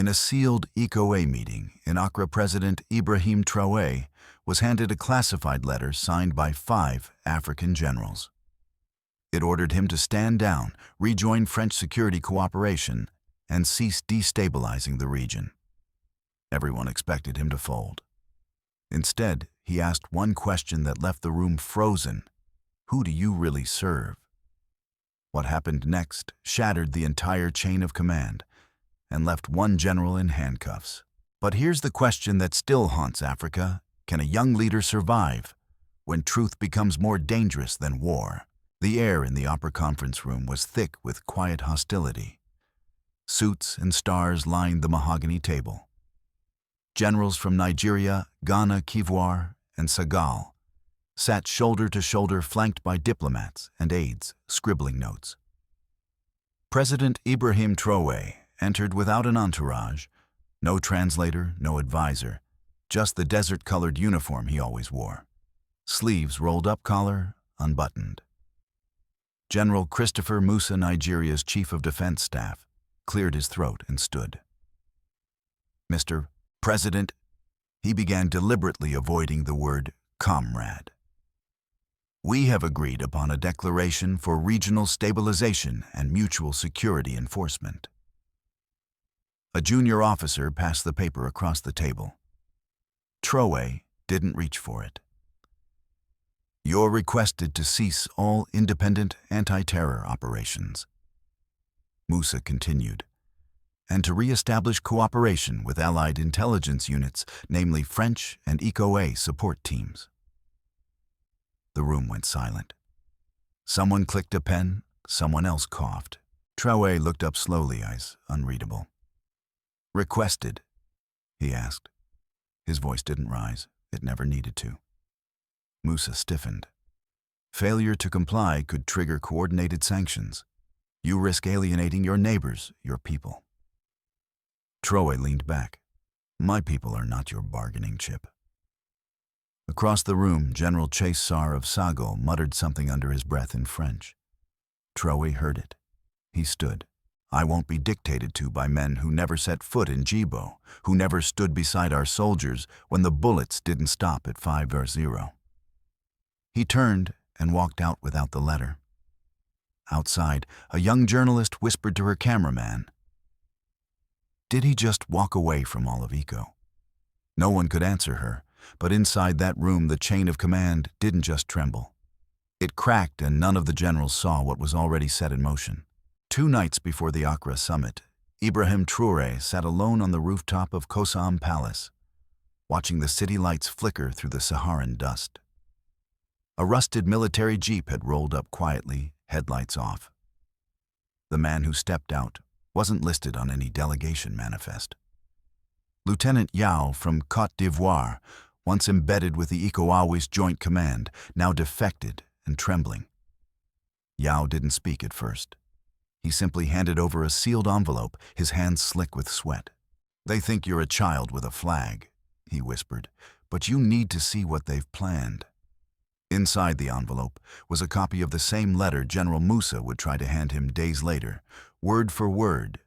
In a sealed ECOA meeting in Accra, President Ibrahim Traore was handed a classified letter signed by 5 African generals. It ordered him to stand down, rejoin French security cooperation, and cease destabilizing the region. Everyone expected him to fold. Instead, he asked one question that left the room frozen. Who do you really serve? What happened next shattered the entire chain of command and left one general in handcuffs. But here's the question that still haunts Africa. Can a young leader survive when truth becomes more dangerous than war? The air in the opera conference room was thick with quiet hostility. Suits and stars lined the mahogany table. Generals from Nigeria, Ghana, Cote and Senegal sat shoulder to shoulder, flanked by diplomats and aides scribbling notes. President Ibrahim Traore entered without an entourage, no translator, no advisor, just the desert-colored uniform he always wore. Sleeves rolled up, collar unbuttoned. General Christopher Musa, Nigeria's Chief of Defense Staff, cleared his throat and stood. "Mr. President," he began, deliberately avoiding the word comrade. "We have agreed upon a declaration for regional stabilization and mutual security enforcement." A junior officer passed the paper across the table. Traore didn't reach for it. "You're requested to cease all independent anti-terror operations," Musa continued, "and to re-establish cooperation with allied intelligence units, namely French and ECOA support teams." The room went silent. Someone clicked a pen, someone else coughed. Traoré looked up slowly, eyes unreadable. "Requested?" he asked. His voice didn't rise. It never needed to. Musa stiffened. Failure to comply could trigger coordinated sanctions. You risk alienating your neighbors, your people. Traoré leaned back. "My people are not your bargaining chip." Across the room, General Chase Sarr of Sago muttered something under his breath in French. Traoré heard it. He stood. "I won't be dictated to by men who never set foot in Djibo, who never stood beside our soldiers when the bullets didn't stop at 5-0. He turned and walked out without the letter. Outside, a young journalist whispered to her cameraman. Did he just walk away from all of ECO? No one could answer her, but inside that room the chain of command didn't just tremble. It cracked, and none of the generals saw what was already set in motion. 2 nights before the Accra summit, Ibrahim Traore sat alone on the rooftop of Kosam Palace, watching the city lights flicker through the Saharan dust. A rusted military jeep had rolled up quietly, headlights off. The man who stepped out wasn't listed on any delegation manifest. Lieutenant Yao from Côte d'Ivoire, once embedded with the ECOWA's Joint Command, now defected and trembling. Yao didn't speak at first. He simply handed over a sealed envelope, his hands slick with sweat. "They think you're a child with a flag," he whispered, "but you need to see what they've planned." Inside the envelope was a copy of the same letter General Musa would try to hand him days later, word for word.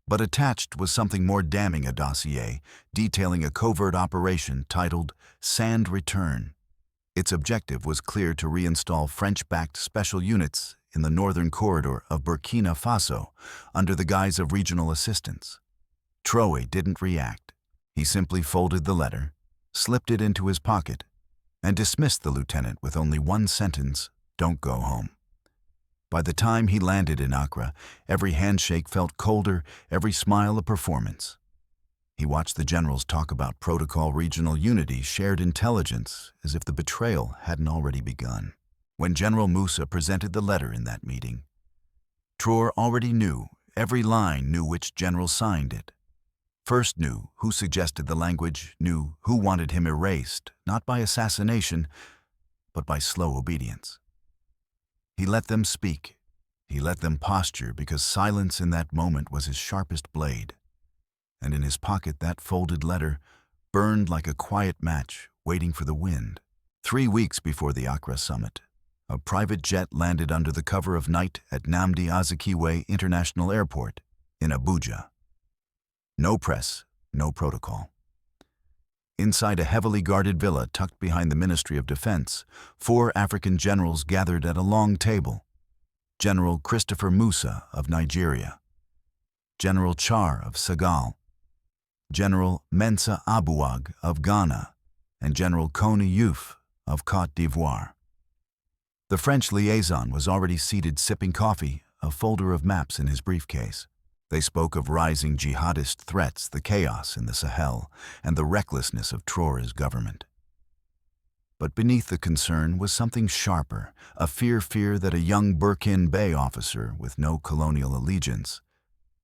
But attached was something more damning, a dossier detailing a covert operation titled Sand Return. Its objective was clear: to reinstall French-backed special units in the northern corridor of Burkina Faso under the guise of regional assistance. Traoré didn't react. He simply folded the letter, slipped it into his pocket, and dismissed the lieutenant with only one sentence: "Don't go home." By the time he landed in Accra, every handshake felt colder, every smile a performance. He watched the generals talk about protocol, regional unity, shared intelligence, as if the betrayal hadn't already begun. When General Musa presented the letter in that meeting, Traoré already knew, every line, knew which general signed it. First knew who suggested the language, knew who wanted him erased, not by assassination, but by slow obedience. He let them speak. He let them posture, because silence in that moment was his sharpest blade. And in his pocket, that folded letter burned like a quiet match waiting for the wind. 3 weeks before the Accra summit, a private jet landed under the cover of night at Nnamdi Azikiwe International Airport in Abuja. No press, no protocol. Inside a heavily guarded villa tucked behind the Ministry of Defense, 4 African generals gathered at a long table. General Christopher Musa of Nigeria, General Char of Senegal, General Mensa Abuag of Ghana, and General Kony Youf of Côte d'Ivoire. The French liaison was already seated sipping coffee, a folder of maps in his briefcase. They spoke of rising jihadist threats, the chaos in the Sahel, and the recklessness of Traoré's government. But beneath the concern was something sharper, a fear that a young Burkina officer with no colonial allegiance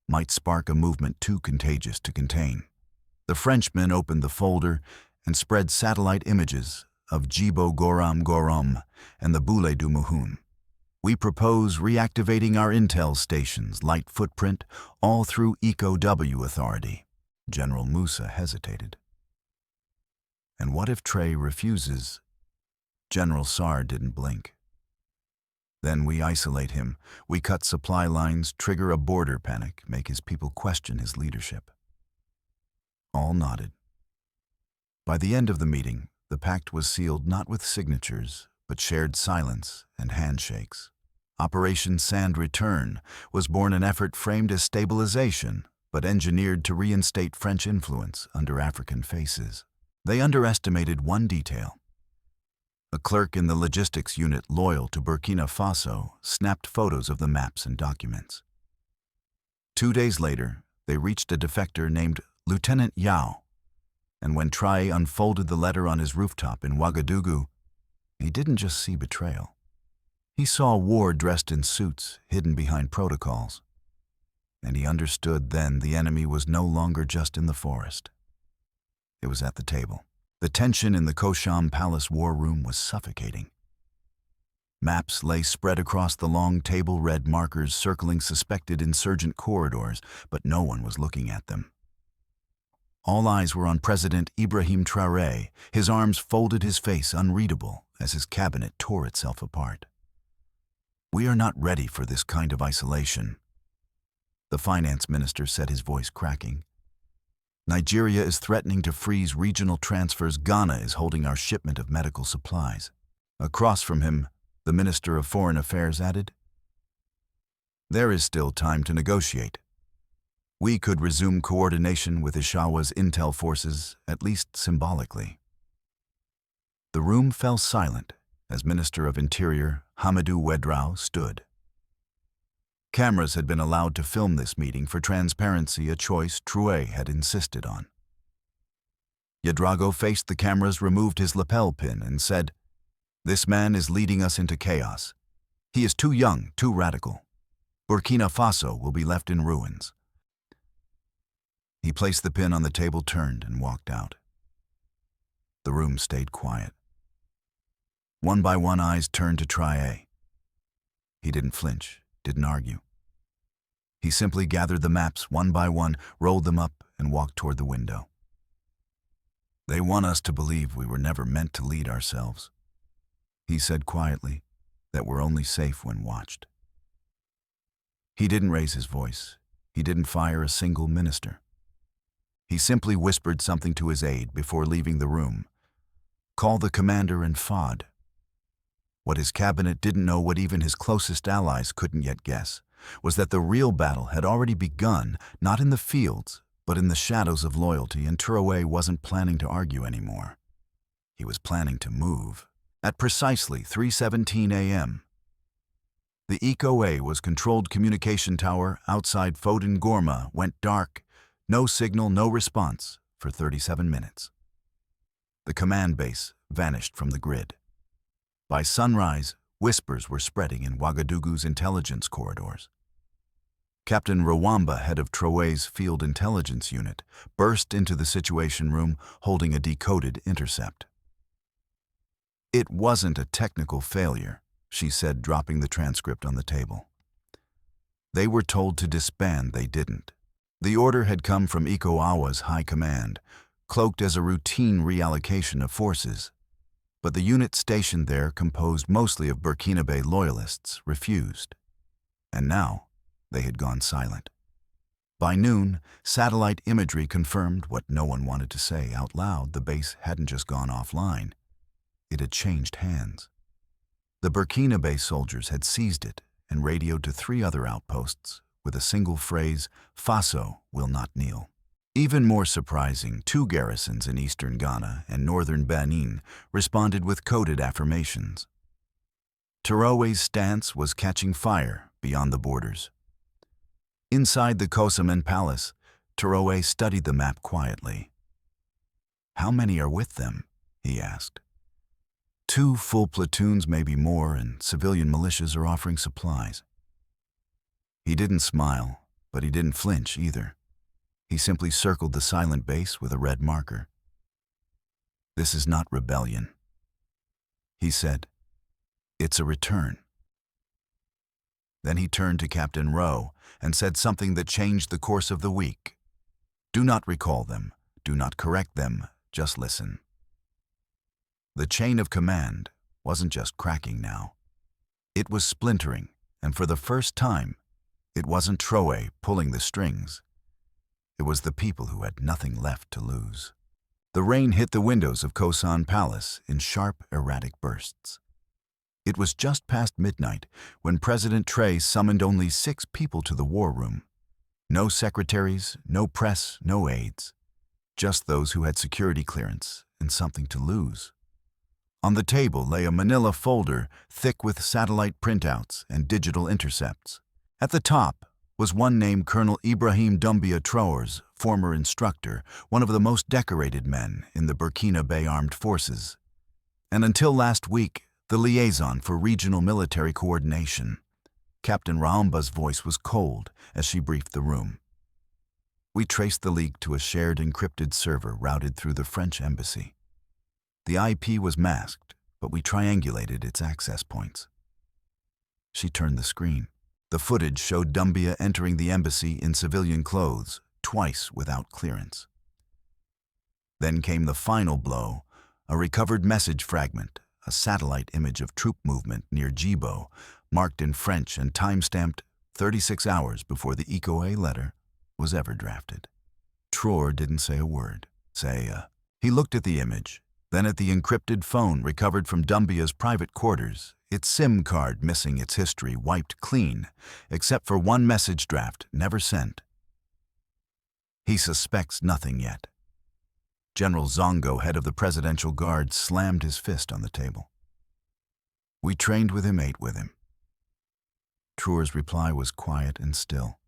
might spark a movement too contagious to contain. The Frenchman opened the folder and spread satellite images of Djibo Goram Gorom and the Boule du Muhun. We propose reactivating our intel stations, light footprint, all through ECOW authority. General Musa hesitated. And what if Traoré refuses? General Sarr didn't blink. Then we isolate him. We cut supply lines, trigger a border panic, make his people question his leadership. All nodded. By the end of the meeting, the pact was sealed not with signatures, but shared silence and handshakes. Operation Sand Return was born an effort framed as stabilization, but engineered to reinstate French influence under African faces. They underestimated one detail. A clerk in the logistics unit loyal to Burkina Faso snapped photos of the maps and documents. 2 days later, they reached a defector named Lieutenant Yao, and when Traoré unfolded the letter on his rooftop in Ouagadougou, he didn't just see betrayal. He saw war dressed in suits, hidden behind protocols. And he understood then the enemy was no longer just in the forest. It was at the table. The tension in the Kosham Palace war room was suffocating. Maps lay spread across the long table, red markers circling suspected insurgent corridors, but no one was looking at them. All eyes were on President Ibrahim Traore, his arms folded, his face unreadable as his cabinet tore itself apart. We are not ready for this kind of isolation. The finance minister said, his voice cracking. Nigeria is threatening to freeze regional transfers. Ghana is holding our shipment of medical supplies. Across from him, the Minister of Foreign Affairs added, there is still time to negotiate. We could resume coordination with Ishawa's intel forces, at least symbolically. The room fell silent as Minister of Interior Hamidou Ouedraogo stood. Cameras had been allowed to film this meeting for transparency, a choice Traoré had insisted on. Ouedraogo faced the cameras, removed his lapel pin, and said, "This man is leading us into chaos. He is too young, too radical. Burkina Faso will be left in ruins." He placed the pin on the table, turned, and walked out. The room stayed quiet. One by one, eyes turned to Traoré. He didn't flinch, didn't argue. He simply gathered the maps one by one, rolled them up, and walked toward the window. They want us to believe we were never meant to lead ourselves, he said quietly, that we're only safe when watched. He didn't raise his voice. He didn't fire a single minister. He simply whispered something to his aide before leaving the room. Call the commander and FOD. What his cabinet didn't know, what even his closest allies couldn't yet guess, was that the real battle had already begun, not in the fields, but in the shadows of loyalty, and Traoré wasn't planning to argue anymore. He was planning to move. At precisely 3:17 a.m., the ECOA controlled communication tower outside Foden Gorma went dark, no signal, no response, for 37 minutes. The command base vanished from the grid. By sunrise, whispers were spreading in Ouagadougou's intelligence corridors. Captain Rwamba, head of Traoré's field intelligence unit, burst into the situation room holding a decoded intercept. It wasn't a technical failure, she said, dropping the transcript on the table. They were told to disband, they didn't. The order had come from ECOWA's high command, cloaked as a routine reallocation of forces. But the unit stationed there, composed mostly of Burkinabe loyalists, refused. And now, they had gone silent. By noon, satellite imagery confirmed what no one wanted to say out loud. The base hadn't just gone offline. It had changed hands. The Burkina soldiers had seized it and radioed to 3 other outposts with a single phrase, "Faso will not kneel." Even more surprising, 2 garrisons in eastern Ghana and northern Benin responded with coded affirmations. Traoré's stance was catching fire beyond the borders. Inside the Kosaman Palace, Traoré studied the map quietly. "How many are with them?" he asked. 2 full platoons, maybe more, and civilian militias are offering supplies." He didn't smile, but he didn't flinch either. He simply circled the silent base with a red marker. "This is not rebellion," he said. "It's a return." Then he turned to Captain Rowe and said something that changed the course of the week. "Do not recall them. Do not correct them. Just listen." The chain of command wasn't just cracking now. It was splintering, and for the first time, it wasn't Traoré pulling the strings. It was the people who had nothing left to lose. The rain hit the windows of Kosan Palace in sharp, erratic bursts. It was just past midnight when President Traoré summoned only 6 people to the war room. No secretaries, no press, no aides. Just those who had security clearance and something to lose. On the table lay a manila folder thick with satellite printouts and digital intercepts. At the top was one named Colonel Ibrahim Traore's former instructor, one of the most decorated men in the Burkina Armed Forces, and until last week, the liaison for regional military coordination. Captain Raomba's voice was cold as she briefed the room. "We traced the leak to a shared encrypted server routed through the French embassy. The IP was masked, but we triangulated its access points." She turned the screen. The footage showed Doumbia entering the embassy in civilian clothes, twice without clearance. Then came the final blow, a recovered message fragment, a satellite image of troop movement near Djibo, marked in French and time-stamped 36 hours before the ECOA letter was ever drafted. Traoré didn't say a word. He looked at the image, then at the encrypted phone recovered from Doumbia's private quarters, its SIM card missing, its history wiped clean, except for one message draft never sent. He suspects nothing yet. General Zongo, head of the Presidential Guard, slammed his fist on the table. "We trained with him, ate with him." Traoré's reply was quiet and still.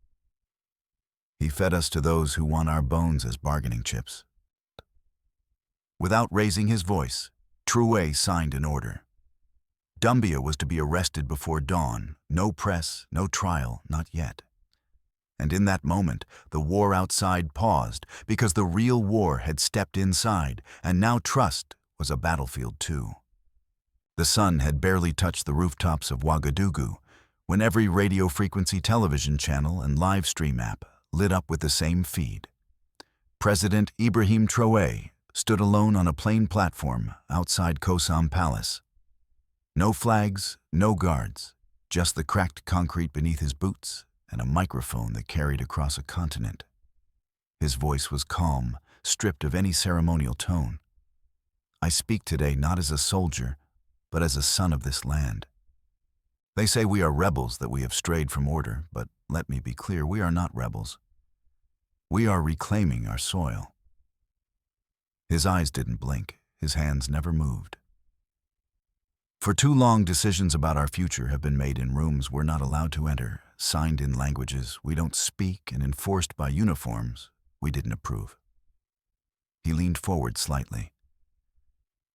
"He fed us to those who want our bones as bargaining chips." Without raising his voice, Traoré signed an order. Doumbia was to be arrested before dawn. No press, no trial, not yet. And in that moment, the war outside paused because the real war had stepped inside, and now trust was a battlefield too. The sun had barely touched the rooftops of Ouagadougou when every radio frequency television channel and live stream app lit up with the same feed. President Ibrahim Traoré stood alone on a plain platform outside Kosan Palace. No flags, no guards, just the cracked concrete beneath his boots and a microphone that carried across a continent. His voice was calm, stripped of any ceremonial tone. "I speak today not as a soldier, but as a son of this land. They say we are rebels, that we have strayed from order, but let me be clear, we are not rebels. We are reclaiming our soil." His eyes didn't blink, his hands never moved. "For too long, decisions about our future have been made in rooms we're not allowed to enter, signed in languages we don't speak, and enforced by uniforms we didn't approve." He leaned forward slightly.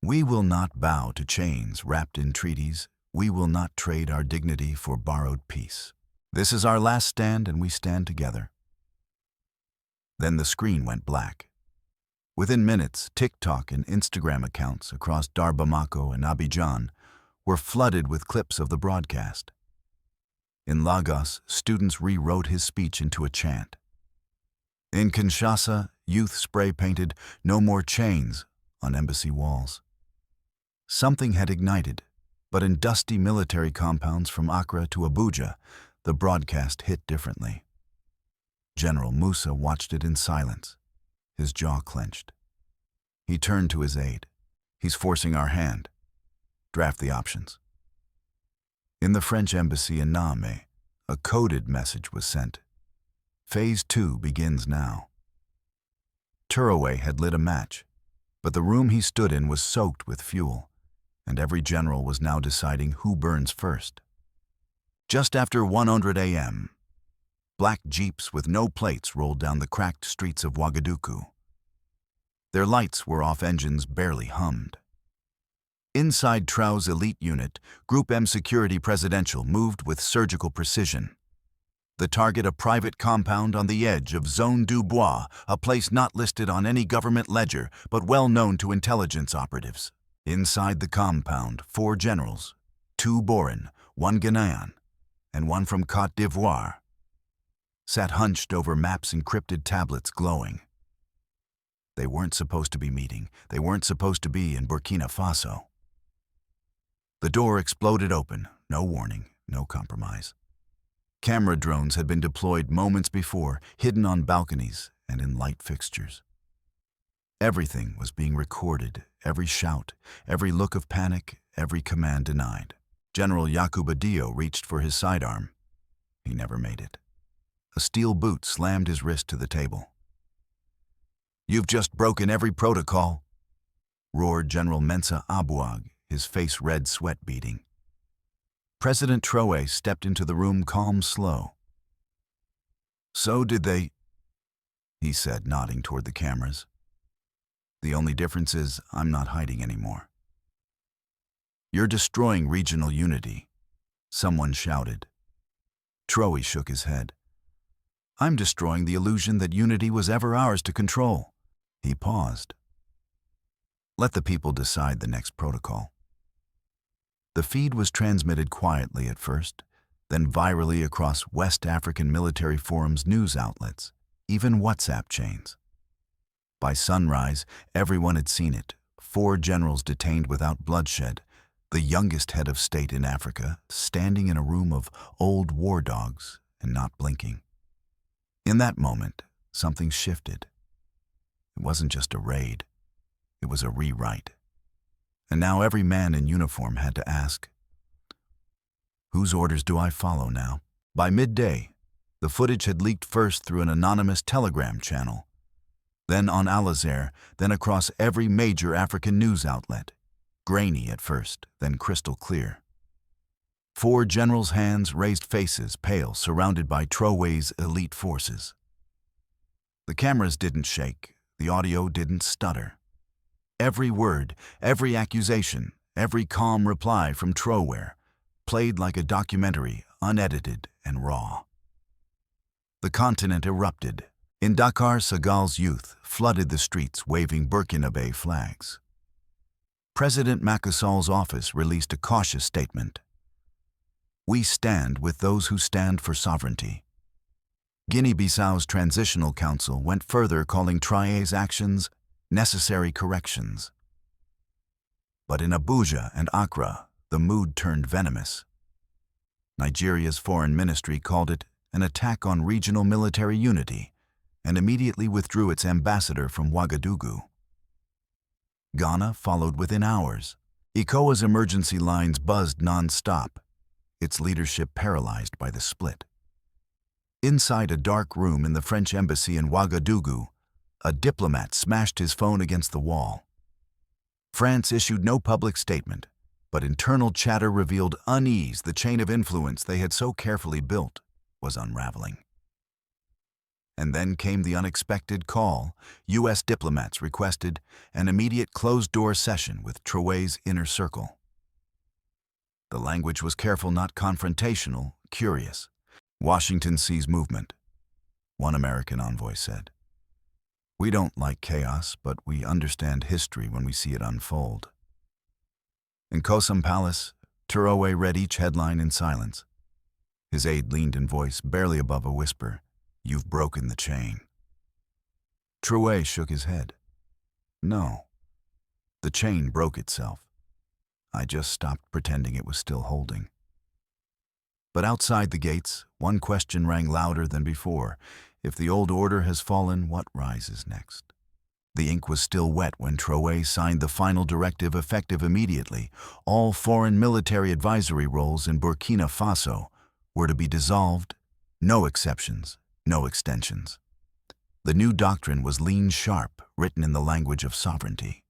"We will not bow to chains wrapped in treaties. We will not trade our dignity for borrowed peace. This is our last stand, and we stand together." Then the screen went black. Within minutes, TikTok and Instagram accounts across Dar Bamako and Abidjan were flooded with clips of the broadcast. In Lagos, students rewrote his speech into a chant. In Kinshasa, youth spray-painted "No More Chains" on embassy walls. Something had ignited, but in dusty military compounds from Accra to Abuja, the broadcast hit differently. General Musa watched it in silence, his jaw clenched. He turned to his aide. "He's forcing our hand. Draft the options." In the French embassy in Niamey, a coded message was sent. Phase 2 begins now. Traoré had lit a match, but the room he stood in was soaked with fuel, and every general was now deciding who burns first. Just after 1:00 a.m., black jeeps with no plates rolled down the cracked streets of Ouagadougou. Their lights were off, engines barely hummed. Inside Traoré's elite unit, Group M Security Presidential moved with surgical precision. The target, a private compound on the edge of Zone du Bois, a place not listed on any government ledger but well known to intelligence operatives. Inside the compound, 4 generals, 2 Boran, 1 Ghanaian, and 1 from Côte d'Ivoire, sat hunched over maps, encrypted tablets glowing. They weren't supposed to be meeting. They weren't supposed to be in Burkina Faso. The door exploded open, no warning, no compromise. Camera drones had been deployed moments before, hidden on balconies and in light fixtures. Everything was being recorded, every shout, every look of panic, every command denied. General Yakuba Dio reached for his sidearm. He never made it. A steel boot slammed his wrist to the table. "You've just broken every protocol," roared General Mensa Abouag, his face red, sweat beading. President Traoré stepped into the room, calm, slow. "So did they," he said, nodding toward the cameras. "The only difference is I'm not hiding anymore." "You're destroying regional unity," someone shouted. Traoré shook his head. "I'm destroying the illusion that unity was ever ours to control." He paused. "Let the people decide the next protocol." The feed was transmitted quietly at first, then virally across West African military forums, news outlets, even WhatsApp chains. By sunrise, everyone had seen it. 4 generals detained without bloodshed, the youngest head of state in Africa, standing in a room of old war dogs and not blinking. In that moment, something shifted. It wasn't just a raid. It was a rewrite. And now every man in uniform had to ask, whose orders do I follow now? By midday, the footage had leaked first through an anonymous telegram channel, then on Al Jazeera, then across every major African news outlet. Grainy at first, then crystal clear. 4 generals' hands, raised faces, pale, surrounded by Traoré's elite forces. The cameras didn't shake. The audio didn't stutter. Every word, every accusation, every calm reply from Traoré played like a documentary, unedited and raw. The continent erupted. In Dakar, Senegal's youth flooded the streets waving Burkinabe flags. President Macky Sall's office released a cautious statement. "We stand with those who stand for sovereignty." Guinea-Bissau's Transitional Council went further, calling Traoré's actions necessary corrections. But in Abuja and Accra, the mood turned venomous. Nigeria's foreign ministry called it an attack on regional military unity and immediately withdrew its ambassador from Ouagadougou. Ghana followed within hours. ECOWA's emergency lines buzzed non-stop, its leadership paralyzed by the split. Inside a dark room in the French embassy in Ouagadougou, a diplomat smashed his phone against the wall. France issued no public statement, but internal chatter revealed unease. The chain of influence they had so carefully built was unraveling. And then came the unexpected call. U.S. diplomats requested an immediate closed-door session with Traoré's inner circle. The language was careful, not confrontational, curious. "Washington sees movement," one American envoy said. "We don't like chaos, but we understand history when we see it unfold." In Kosam Palace, Traoré read each headline in silence. His aide leaned in voice barely above a whisper, "You've broken the chain." Traoré shook his head. "No, the chain broke itself. I just stopped pretending it was still holding." But outside the gates, one question rang louder than before. If the old order has fallen, what rises next? The ink was still wet when Traoré signed the final directive effective immediately. All foreign military advisory roles in Burkina Faso were to be dissolved, no exceptions, no extensions. The new doctrine was lean sharp, written in the language of sovereignty.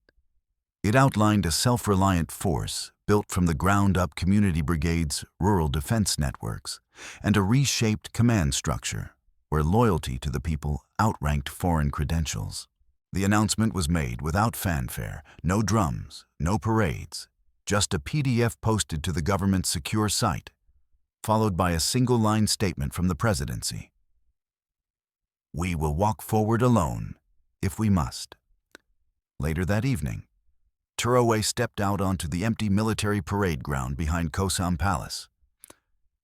It outlined a self-reliant force built from the ground-up community brigades, rural defense networks, and a reshaped command structure where loyalty to the people outranked foreign credentials. The announcement was made without fanfare, no drums, no parades, just a PDF posted to the government's secure site, followed by a single-line statement from the presidency. "We will walk forward alone, if we must." Later that evening, Traoré stepped out onto the empty military parade ground behind Kosam Palace.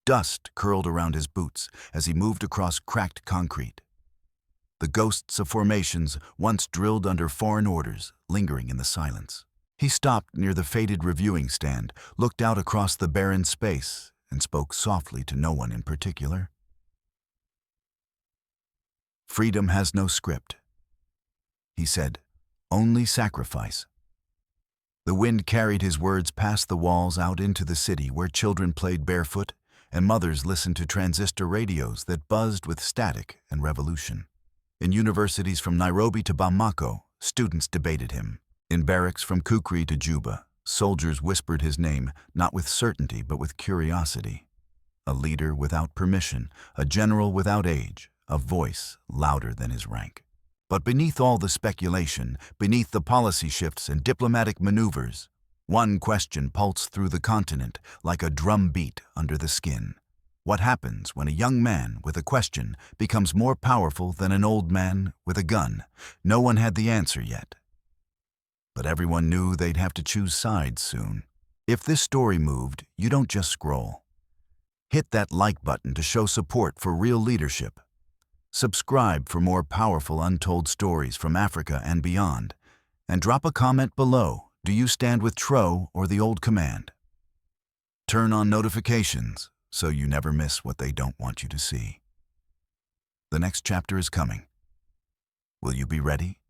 Dust curled around his boots as he moved across cracked concrete. The ghosts of formations once drilled under foreign orders, lingering in the silence. He stopped near the faded reviewing stand, looked out across the barren space, and spoke softly to no one in particular. "Freedom has no script," he said, "only sacrifice." The wind carried his words past the walls out into the city where children played barefoot and mothers listened to transistor radios that buzzed with static and revolution. In universities from Nairobi to Bamako, students debated him. In barracks from Kukri to Juba, soldiers whispered his name, not with certainty but with curiosity. A leader without permission, a general without age, a voice louder than his rank. But beneath all the speculation, beneath the policy shifts and diplomatic maneuvers, one question pulsed through the continent like a drum beat under the skin. What happens when a young man with a question becomes more powerful than an old man with a gun? No one had the answer yet. But everyone knew they'd have to choose sides soon. If this story moved, you don't just scroll. Hit that like button to show support for real leadership. Subscribe for more powerful untold stories from Africa and beyond. And drop a comment below. Do you stand with Tro or the old command? Turn on notifications so you never miss what they don't want you to see. The next chapter is coming. Will you be ready?